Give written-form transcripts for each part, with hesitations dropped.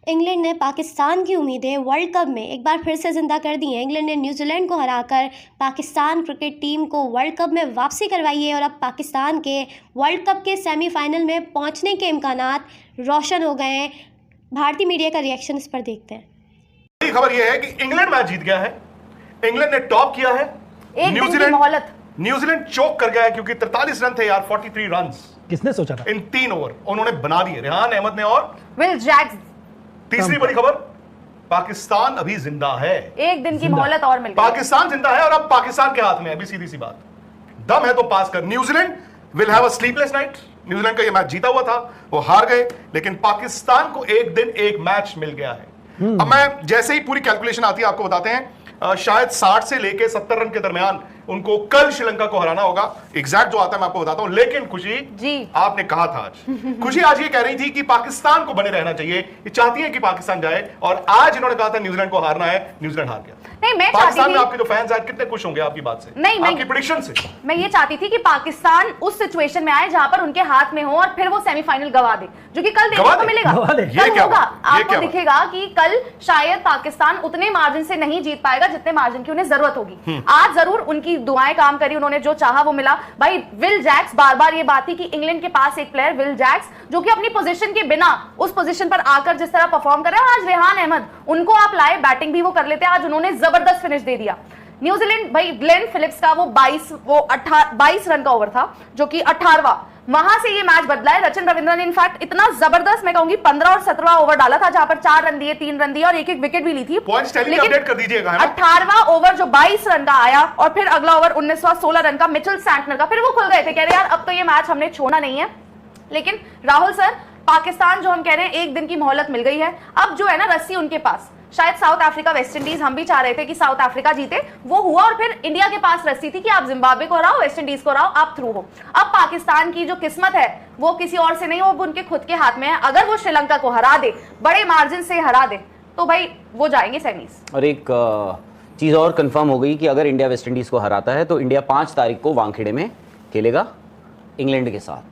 England ने पाकिस्तान की उम्मीदें वर्ल्ड कप में एक बार फिर से जिंदा कर दी हैं। इंग्लैंड ने न्यूजीलैंड को हराकर पाकिस्तान क्रिकेट टीम को वर्ल्ड कप में वापसी करवाई है और अब पाकिस्तान के वर्ल्ड कप के सेमीफाइनल में पहुंचने के इम्कानात रोशन हो गए हैं। भारतीय मीडिया का रिएक्शन इस पर देखते हैं। बड़ी खबर यह है कि इंग्लैंड मैच जीत गया है, इंग्लैंड ने टॉप किया है। न्यूजीलैंड चोक कर गया है क्योंकि 43 रन थे यार, 43 रन। किसने सोचा था? इन 3 ओवर उन्होंने बना दिए, रेहान अहमद ने और विल जैक्स। तीसरी बड़ी खबर, पाकिस्तान अभी जिंदा है। एक दिन की मोहलत और मिल गई। पाकिस्तान जिंदा है और अब पाकिस्तान के हाथ में है। अभी सीधी सी बात, दम है तो पास कर। New Zealand will have a sleepless night. New Zealand का ये मैच जीता हुआ था, वो हार गए, लेकिन पाकिस्तान को एक दिन एक मैच मिल गया है। अब मैं जैसे ही पूरी कैलकुलेशन आती है आपको बताते हैं। शायद 60 से लेके 70 रन के दरमियान उनको कल श्रीलंका को हराना होगा। एग्जैक्ट जो आता है मैं आपको बताता हूं। लेकिन खुशी जी, आपने कहा था आज खुशी आज ये कह रही थी कि पाकिस्तान को बने रहना चाहिए, ये चाहती है कि पाकिस्तान जाए, और आज इन्होंने कहा था न्यूजीलैंड को हारना है, न्यूजीलैंड हार गया। नहीं, मैं पाकिस्तान में आपके जो फैंस आज कितने खुश होंगे आपकी बात से, नहीं, आपकी प्रेडिक्शन से। मैं ये चाहती थी कि पाकिस्तान उस सिचुएशन में आए जहां पर उनके हाथ में हो और फिर वो सेमीफाइनल गवा दे, जो कि कल देखने को मिलेगा। कल होगा, आपको दिखेगा कि कल शायद पाकिस्तान उतने मार्जिन से नहीं जीत पाएगा जितने मार्जिन की उन्हें जरूरत होगी। आज जरूर उनकी दुआएं काम करी, उन्होंने जो चाहा वो मिला। भाई विल जैक्स, बार बार ये बात थी कि इंग्लैंड के पास एक प्लेयर विल जैक्स जो कि अपनी पोजीशन के बिना उस पोजीशन पर आकर जिस तरह परफॉर्म कर रहा है, आज रेहान अहमद उनको आप लाए, बैटिंग भी वो कर लेते, आज उन्होंने जबरदस्त फिनिश दे दिया। न्यूजीलैंड, भाई ग्लेन फिलिप्स का वो 22 रन का ओवर था जो कि 18वां, वहां से ये मैच बदला है। रचिन रविंद्र ने इनफैक्ट इतना जबरदस्त, मैं कहूंगी 15 और 17वां ओवर डाला था जहां पर 4 रन दिए, 3 रन दिए और एक विकेट भी ली थी। लेकिन अपडेट कर दीजिएगा, 18वां ओवर जो 22 रन का आया और फिर अगला ओवर 19वां 16 रन का मिचेल सैंटनर का, फिर वो खुल गए थे, कह रहे यार अब तो ये मैच हमने छोड़ना नहीं है। लेकिन राहुल सर, पाकिस्तान जो हम कह रहे हैं एक दिन की मोहलत मिल गई है। अब जो है ना रस्सी उनके पास, शायद साउथ अफ्रीका वेस्ट इंडीज, हम भी चाह रहे थे कि साउथ अफ्रीका जीते, वो हुआ, और फिर इंडिया के पास रस्सी थी कि आप जिम्बाब्वे को हराओ, वेस्ट इंडीज को हराओ, आप थ्रू हो। अब पाकिस्तान की जो किस्मत है वो किसी और से नहीं, वो उनके खुद के हाथ में है। अगर वो श्रीलंका को हरा दे, बड़े मार्जिन से हरा दे, तो भाई वो जाएंगे सेमीज। और एक चीज और कंफर्म हो गई कि अगर इंडिया वेस्ट इंडीज को हराता है तो इंडिया 5 तारीख को वानखेड़े में खेलेगा इंग्लैंड के साथ।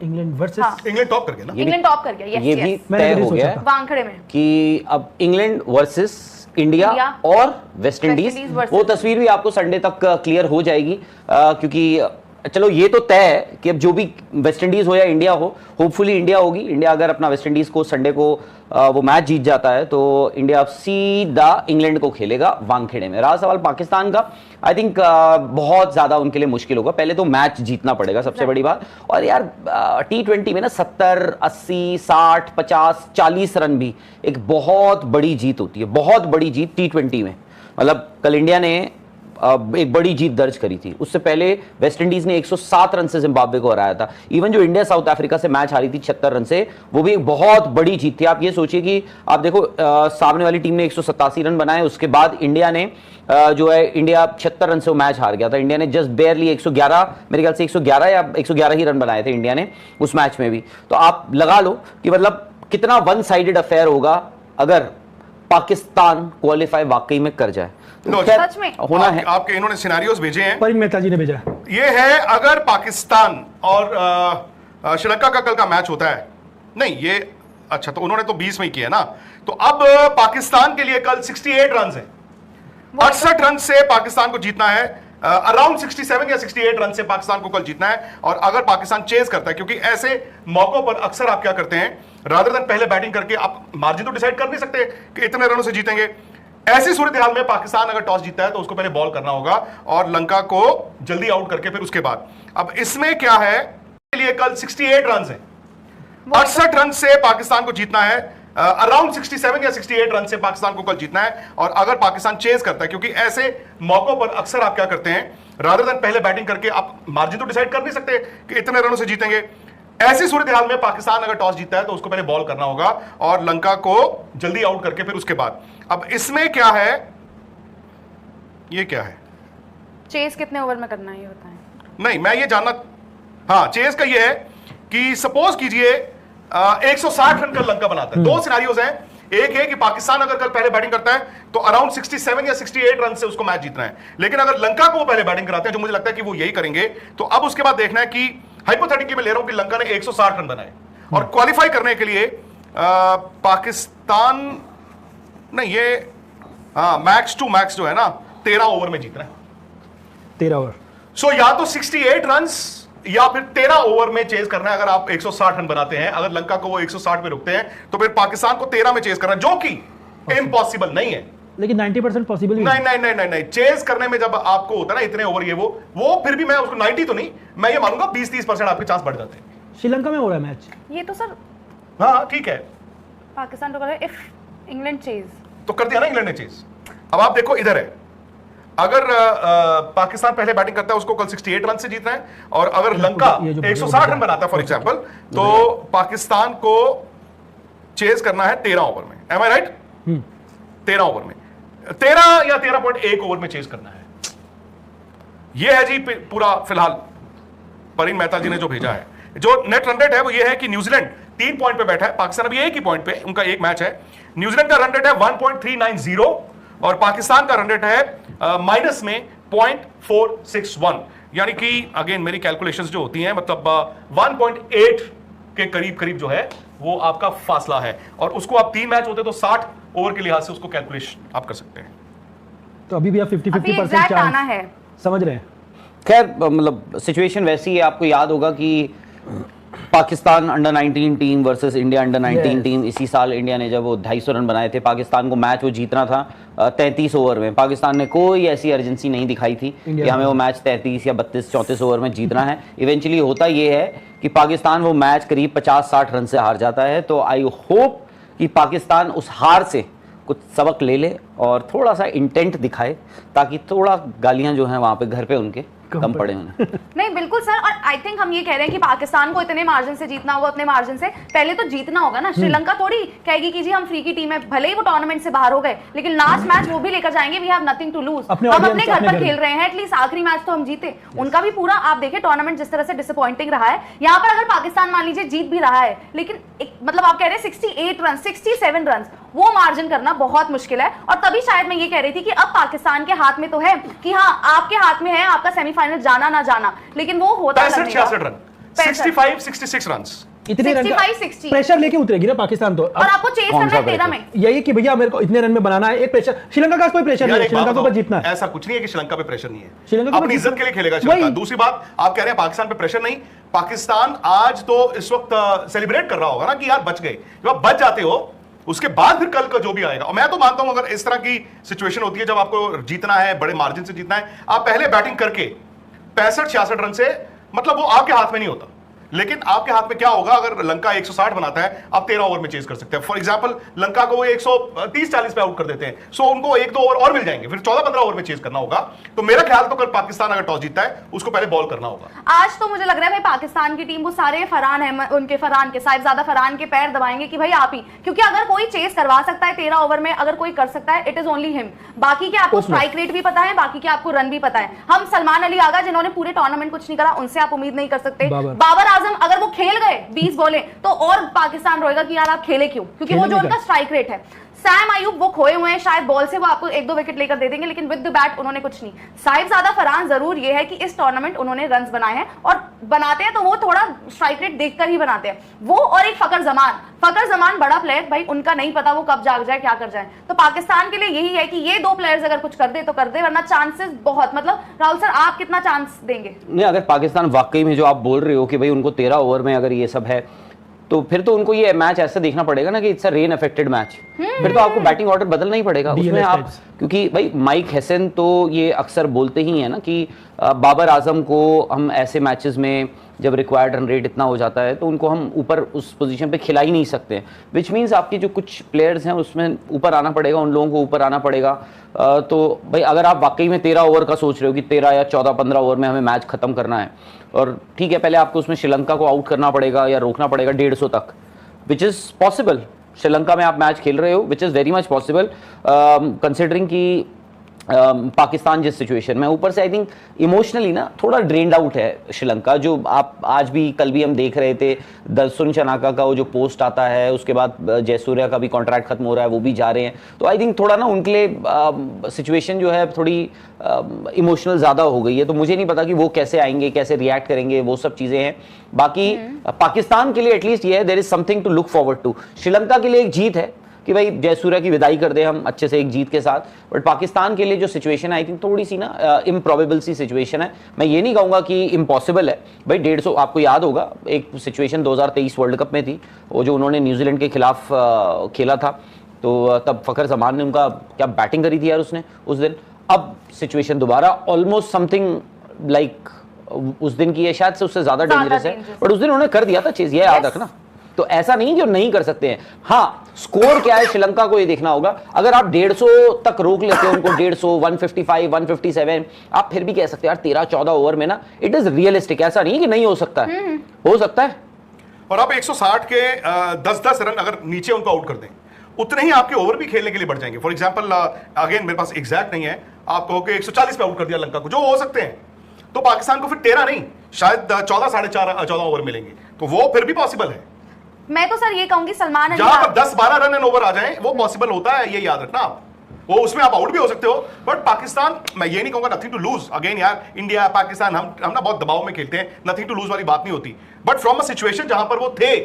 इंग्लैंड वर्सेस इंग्लैंड टॉप कर गया ना, इंग्लैंड टॉप कर गया, ये भी तय हो गया वानखेड़े में कि अब इंग्लैंड वर्सेस इंडिया और वेस्ट इंडीज। वो तस्वीर भी आपको संडे तक क्लियर हो जाएगी, क्योंकि चलो ये तो तय है कि अब जो भी वेस्ट इंडीज हो या इंडिया हो, होपफुली इंडिया होगी। इंडिया अगर अपना वेस्ट इंडीज को संडे को वो मैच जीत जाता है तो इंडिया सीधा इंग्लैंड को खेलेगा वानखेड़े में। रहा सवाल पाकिस्तान का, आई थिंक बहुत ज्यादा उनके लिए मुश्किल होगा। पहले तो मैच जीतना पड़ेगा, सबसे बड़ी बात। और यार T20 में ना 70, 80, 60, 50, 40 रन भी एक बहुत बड़ी जीत होती है, बहुत बड़ी जीत T20 में। मतलब कल इंडिया ने एक बड़ी जीत दर्ज करी थी, उससे पहले वेस्ट इंडीज ने 107 रन से जिम्बाब्वे को हराया था। इवन जो इंडिया साउथ अफ्रीका से मैच हारी थी 76 रन से, वो भी एक बहुत बड़ी जीत थी। आप ये सोचिए कि आप देखो सामने वाली टीम ने 187 रन बनाए, उसके बाद इंडिया ने जो है इंडिया 76 रन से वो मैच हार गया था। इंडिया ने जस्ट बेयरली 111, मेरे ख्याल से 111 या 111 ही रन बनाए थे इंडिया ने उस मैच में भी। तो आप लगा लो कि मतलब कितना वन साइडेड अफेयर होगा अगर पाकिस्तान क्वालिफाई वाकई में कर जाए। सच में होना है। आपके इन्होंने सिनेरियोज भेजे हैं, परिण मेहता जी ने भेजा। ये है अगर पाकिस्तान और श्रीलंका का कल का मैच होता है, नहीं ये अच्छा तो उन्होंने तो 20 में ही किया ना, तो अब पाकिस्तान के लिए कल 68 रन है, 68 रन से पाकिस्तान को जीतना है। अराउंड 67 या 68 रन से पाकिस्तान को कल जीतना है। और अगर पाकिस्तान चेज करता है, क्योंकि ऐसे मौकों पर अक्सर आप क्या करते हैं, रादर देन पहले बैटिंग करके आप मार्जिन तो डिसाइड कर नहीं सकते कि इतने रनों से जीतेंगे। ऐसी सूरत हाल में पाकिस्तान अगर टॉस जीतता है तो उसको पहले बॉल करना होगा और लंका को जल्दी आउट करके फिर उसके बाद। अब इसमें क्या है, के लिए कल 68 रन है, 68 रन से पाकिस्तान को जीतना है। अराउंड 67 या 68 रन से पाकिस्तान को कल जीतना है। और अगर पाकिस्तान चेज करता है, क्योंकि ऐसे मौकों पर अक्सर आप क्या करते हैं, रादर देन पहले बैटिंग करके आप मार्जिन तो डिसाइड कर नहीं सकते कि इतने रनों से जीतेंगे। ऐसी सूरत हाल में पाकिस्तान अगर टॉस जीतता है तो उसको पहले बॉल करना होगा और लंका को जल्दी आउट करके फिर उसके बाद। अब इसमें क्या है, ये क्या है, चेस कितने ओवर में करना है ये बताएं। नहीं मैं ये जानना, हाँ चेस का ये है कि सपोज कीजिए 160 रन का लंका बनाता है। 2 सिनेरियोज हैं, एक है कि पाकिस्तान अगर कल पहले बैटिंग करता है तो अराउंड 67 या 68 रन से उसको मैच जीतना है। लेकिन अगर लंका को वो पहले बैटिंग कराते हैं, जो मुझे लगता है कि वो यही करेंगे, तो अब उसके बाद देखना है कि हाइपोथेटिकली मैं ले रहा हूं कि लंका ने 160 रन बनाए और क्वालिफाई करने के लिए पाकिस्तान नहीं, ये हाँ मैक्स टू है ना, 13 ओवर में जीतना है। 13 ओवर। सो या तो 68 रन्स या फिर 13 ओवर में चेज करना है। अगर आप 160 रन बनाते हैं, अगर लंका को वो 160 पे रुकते हैं, तो फिर पाकिस्तान को 13 में चेज करना है, जो कि इम्पॉसिबल नहीं है। लेकिन 90% पॉसिबल भी नहीं, चेज करने में जब आपको होता है ना इतने ओवर, ये वो फिर भी मैं उसको 90 तो नहीं, मैं ये मानूंगा 20-30% आपके चांस बढ़ जाते हैं। श्रीलंका में हो रहा है मैच ये तो सर, हाँ ठीक है, पाकिस्तान तो कर रहा है, इफ इंग्लैंड चेज तो कर दिया ना इंग्लैंड ने चेज। अब आप देखो इधर है, अगर पाकिस्तान पहले बैटिंग करता है, उसको कल 68 रन से जीतना है, और अगर लंका 160 रन बनाता है फॉर एग्जांपल, तो पाकिस्तान को चेज करना है 13 ओवर में। एम आई राइट? 13 ओवर में, 13 या 13.1 ओवर में चेज करना है। यह है जी पूरा फिलहाल परिन मेहता जी ने जो भेजा है। जो नेट रन रेट है वो ये है कि न्यूजीलैंड 3 पॉइंट पे बैठा है, पाकिस्तान अभी एक ही पॉइंट पे, उनका एक मैच है। न्यूजीलैंड का रन रेट है 1.390 और पाकिस्तान का रन रेट है माइनस में 0.461, यानी कि अगेन मेरी कैलकुलेशंस जो होती हैं, मतलब 1.8 के करीब जो है वो आपका फासला है, और उसको आप 3 मैच होते तो 60 ओवर के लिहाज से उसको कैलकुलेशन आप कर सकते हैं। तो अभी भी आप 50-50% आना है, समझ रहे हैं। खैर मतलब सिचुएशन वैसी है, आपको याद होगा कि Pakistan under 19 team versus India under 19 team, इसी साल इंडिया ने जब वो 250 रन बनाए थे, पाकिस्तान को मैच वो जीतना था 33 ओवर में। पाकिस्तान ने कोई ऐसी अर्जेंसी नहीं दिखाई थी कि हमें वो मैच 33 या 32-34 ओवर में जीतना है। इवेंचुअली होता ये है कि पाकिस्तान वो मैच करीब 50-60 रन से हार जाता है। तो आई होप कि पाकिस्तान उस हार से कुछ सबक ले ले और थोड़ा सा इंटेंट दिखाए, ताकि थोड़ा गालियां जो हैं वहां पे घर पे उनके कम पड़े उन्हें। नहीं बिल्कुल सर, और आई थिंक हम ये कह रहे हैं कि पाकिस्तान को इतने मार्जिन से जीतना होगा, उतने मार्जिन से पहले तो जीतना होगा ना। श्रीलंका थोड़ी कहेगी कि जी हम फ्री की टीम है, भले ही वो टूर्नामेंट से बाहर हो गए, लेकिन लास्ट मैच वो भी लेकर जाएंगे, we have nothing to lose. हम अपने घर पर खेल रहे हैं, एटलीस्ट आखिरी मैच तो हम जीते। उनका भी पूरा आप देखें टूर्नामेंट जिस तरह से डिसअपॉइंटिंग रहा है, यहाँ पर अगर पाकिस्तान मान लीजिए जीत भी रहा है, लेकिन मतलब आप कह रहे हैं 68 रन 67 रन, वो मार्जिन करना बहुत मुश्किल है। और तभी शायद मैं ये कह रही थी कि अब पाकिस्तान के हाथ में तो है कि हाँ आपके हाथ में है आपका सेमीफाइनल जाना ना जाना, लेकिन वो होता 65-66 रन, 65-66 रन, इतने रन का प्रेशर लेके उतरेगी ना पाकिस्तान तो। और आपको चेज करना है 13 में, यही कि भैया मेरे को इतने रन में बनाना है, एक प्रेशर। श्रीलंका का कोई प्रेशर नहीं है, श्रीलंका को बस जीतना है। ऐसा कुछ नहीं है कि श्रीलंका पे प्रेशर नहीं है, श्रीलंका अपनी इज्जत के लिए खेलेगा श्रीलंका। दूसरी बात, आप कह रहे हैं पाकिस्तान पे प्रेशर नहीं, पाकिस्तान आज तो इस वक्त सेलिब्रेट कर रहा होगा ना कि यार बच गए। जब आप बच जाते हो उसके बाद फिर कल का जो भी आएगा, और मैं तो मानता हूं अगर इस तरह की सिचुएशन होती है जब आपको जीतना है, बड़े मार्जिन से जीतना है, आप पहले बैटिंग करके 65-66 रन से, मतलब वो आपके हाथ में नहीं होता। लेकिन आपके हाथ में क्या होगा, अगर लंका 160 बनाता है, आप 13 ओवर में चेज कर सकते हैं। फॉर एग्जांपल लंका को वो 130-40 पे आउट कर देते हैं, सो उनको 1-2 ओवर और मिल जाएंगे, फिर 14-15 ओवर में चेज करना होगा। तो मेरा ख्याल तो कल पाकिस्तान अगर टॉस जीतता है, उसको पहले बॉल करना होगा। आज तो मुझे लग रहा है भाई पाकिस्तान की टीम वो सारे फरहान है, उनके फरहान के साहिबजादा फरहान के पैर दबाएंगे कि भाई आप ही, क्योंकि अगर कोई चेज करवा सकता है 13 ओवर में, अगर कोई कर सकता है, इट इज ओनली हिम। बाकी के आपको स्ट्राइक रेट भी पता है, बाकी के आपको रन भी पता है। हम सलमान अली आगा जिन्होंने पूरे टूर्नामेंट कुछ नहीं करा, उनसे आप उम्मीद नहीं कर सकते। बाबर आजम अगर वो खेल गए 20 बॉलें, तो और पाकिस्तान रोएगा कि यार आप खेले क्यों, क्योंकि वो जो उनका स्ट्राइक रेट है। सैम आयूब वो खोए हुए हैं, शायद बॉल से वो आपको 1-2 विकेट लेकर दे देंगे, लेकिन विद द बैट उन्होंने कुछ नहीं। साहिबजादा फरहान जरूर ये है कि इस टूर्नामेंट उन्होंने रन्स बनाए हैं, और बनाते हैं तो वो थोड़ा स्ट्राइक रेट देखकर ही बनाते हैं। वो और एक फकर जमान बड़ा प्लेयर, भाई उनका नहीं पता वो कब जाग जाए क्या कर जाए। तो पाकिस्तान के लिए यही है कि ये 2 प्लेयर्स अगर कुछ कर दे तो कर दे, वरना चांसेस बहुत, मतलब राहुल सर आप कितना चांस देंगे? नहीं, अगर पाकिस्तान वाकई में जो आप बोल रहे हो कि भाई उनको 13 ओवर में अगर ये सब है, तो फिर तो उनको ये मैच ऐसा देखना पड़ेगा ना कि it's a rain affected match. फिर तो आपको बैटिंग ऑर्डर बदलना ही पड़ेगा उसमें आप, क्योंकि भाई माइक हैसन तो ये अक्सर बोलते ही हैं ना कि बाबर आजम को हम ऐसे मैचेस में जब रिक्वायर्ड रन रेट इतना हो जाता है तो उनको हम ऊपर उस पोजीशन पे खिला ही नहीं सकते, विच मीन्स आपके जो कुछ प्लेयर्स हैं उसमें ऊपर आना पड़ेगा, उन लोगों को ऊपर आना पड़ेगा। तो भाई अगर आप वाकई में 13 ओवर का सोच रहे हो कि 13 या 14-15 ओवर में हमें मैच खत्म करना है, और ठीक है पहले आपको उसमें श्रीलंका को आउट करना पड़ेगा या रोकना पड़ेगा 150 तक, विच इज़ पॉसिबल। श्रीलंका में आप मैच खेल रहे हो, which is very much possible, considering कि पाकिस्तान जिस सिचुएशन में, ऊपर से आई थिंक इमोशनली ना थोड़ा ड्रेन्ड आउट है श्रीलंका। जो आप आज भी कल भी हम देख रहे थे, दलसुन चनाका का वो जो पोस्ट आता है, उसके बाद जयसूर्या का भी कॉन्ट्रैक्ट खत्म हो रहा है, वो भी जा रहे हैं। तो आई थिंक थोड़ा ना उनके लिए सिचुएशन जो है थोड़ी इमोशनल ज़्यादा हो गई है। तो मुझे नहीं पता कि वो कैसे आएंगे, कैसे रिएक्ट करेंगे, वो सब चीज़ें हैं। बाकी पाकिस्तान के लिए एटलीस्ट ये है, there is something to look forward to. Sri Lanka के लिए एक जीत है कि भाई जयसूर्या की विदाई कर दे हम अच्छे से एक जीत के साथ, बट पाकिस्तान के लिए जो सिचुएशन है आई थिंक थोड़ी सी ना इम्प्रॉबेबल सी सिचुएशन है। मैं ये नहीं कहूँगा कि इम्पॉसिबल है भाई। 150, आपको याद होगा एक सिचुएशन 2023 वर्ल्ड कप में थी, वो जो उन्होंने न्यूजीलैंड के खिलाफ खेला था, तो तब फखर जमान ने उनका क्या बैटिंग करी थी यार उसने उस दिन। अब सिचुएशन दोबारा ऑलमोस्ट समथिंग लाइक उस दिन की है, शायद से उससे ज्यादा डेंजरस है, बट उस दिन उन्होंने कर दिया था चीज, ये याद रखना। तो ऐसा नहीं कि वो नहीं कर सकते हैं। हाँ, स्कोर क्या है श्रीलंका को ये देखना होगा। अगर आप 150 तक रोक लेते हो उनको, 150, 155, 157, आप फिर भी कह सकते हैं यार 13-14 ओवर में ना इट इज रियलिस्टिक। ऐसा नहीं कि नहीं हो सकता है, हो सकता है। और आप 160 के 10-10 रन अगर नीचे उनको आउट कर दें, उतने ही आपके ओवर भी खेलने के लिए बढ़ जाएंगे। फॉर एग्जाम्पल, अगेन मेरे पास एग्जैक्ट नहीं है, आप कहो कि 140 पे आउट कर दिया लंका को, जो हो सकते हैं, तो पाकिस्तान को फिर 13 नहीं शायद 14-14.5 ओवर मिलेंगे, तो वो फिर भी पॉसिबल है। मैं तो सर ये कहूंगी सलमान अली जहां पर 10-12 रन एंड ओवर आ जाएं, वो पॉसिबल होता है, ये याद रखना आप। वो उसमें आप आउट भी हो सकते हो, बट पाकिस्तान, मैं ये नहीं कहूंगा नथिंग टू लूज। अगेन यार, इंडिया पाकिस्तान हम ना बहुत दबाव में खेलते हैं, नथिंग टू लूज वाली बात नहीं होती, बट फ्रॉम अ सिचुएशन जहां पर वो थे,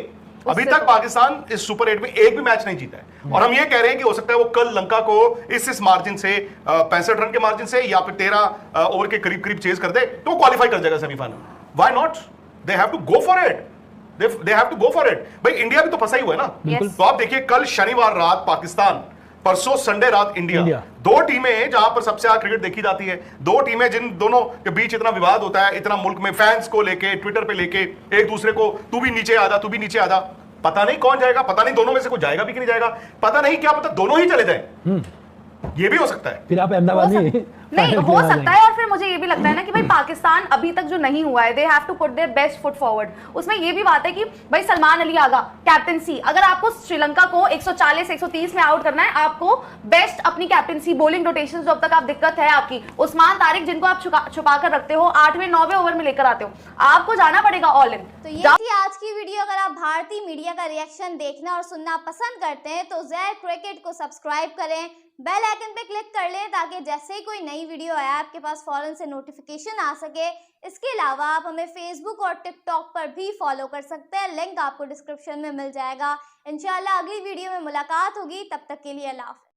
अभी तक पाकिस्तान इस सुपर 8 में एक भी मैच नहीं जीता है। और हम ये कह रहे हैं कि हो सकता है वो कल लंका को इस मार्जिन से 65 रन के मार्जिन से या फिर 13 ओवर के करीब करीब चेज कर दे, तो क्वालिफाई कर जाएगा semifinal. Why not? They have to go for it, they have to go for it. भाई इंडिया भी तो फंसा ही हुआ है ना। तो आप देखिए, कल शनिवार रात पाकिस्तान, परसों संडे रात इंडिया। दो टीमें जहां पर सबसे ज्यादा क्रिकेट देखी जाती है, दो टीमें जिन दोनों के बीच इतना विवाद होता है, इतना मुल्क में फैंस को लेके, ट्विटर पे लेके एक दूसरे को तू भी नीचे आ जा, तू भी नीचे आ जा। पता नहीं कौन जाएगा, पता नहीं दोनों में से कोई जाएगा भी कि नहीं जाएगा, पता नहीं, क्या पता दोनों ही चले जाए, ये भी हो सकता है। फिर आप अहमदाबाद नहीं हो सकता है। और फिर मुझे ये भी लगता है ना कि भाई पाकिस्तान अभी तक जो नहीं हुआ है, they have to put their best foot forward. उसमें ये भी बात है कि भाई सलमान अली आगा कैप्टनसी, अगर आपको श्रीलंका को 140-130 में आउट करना है, आपको बेस्ट अपनी कैप्टनसी, बॉलिंग रोटेशन जो अब तक आप दिक्कत है आपकी, उस्मान तारिक जिनको आप छुपा कर रखते हो, 8वें 9वें ओवर में लेकर आते हो, आपको जाना पड़ेगा ऑल इन। तो ये थी आज की वीडियो। अगर आप भारतीय मीडिया का रिएक्शन देखना और सुनना पसंद करते हैं तो ज़ेड क्रिकेट को सब्सक्राइब करें, बेल आइकन पे क्लिक कर लें ताकि जैसे ही कोई नई वीडियो आए आपके पास फौरन से नोटिफिकेशन आ सके। इसके अलावा आप हमें फेसबुक और टिकटॉक पर भी फॉलो कर सकते हैं, लिंक आपको डिस्क्रिप्शन में मिल जाएगा। इंशाल्लाह अगली वीडियो में मुलाकात होगी, तब तक के लिए अल्लाह हाफ़िज़।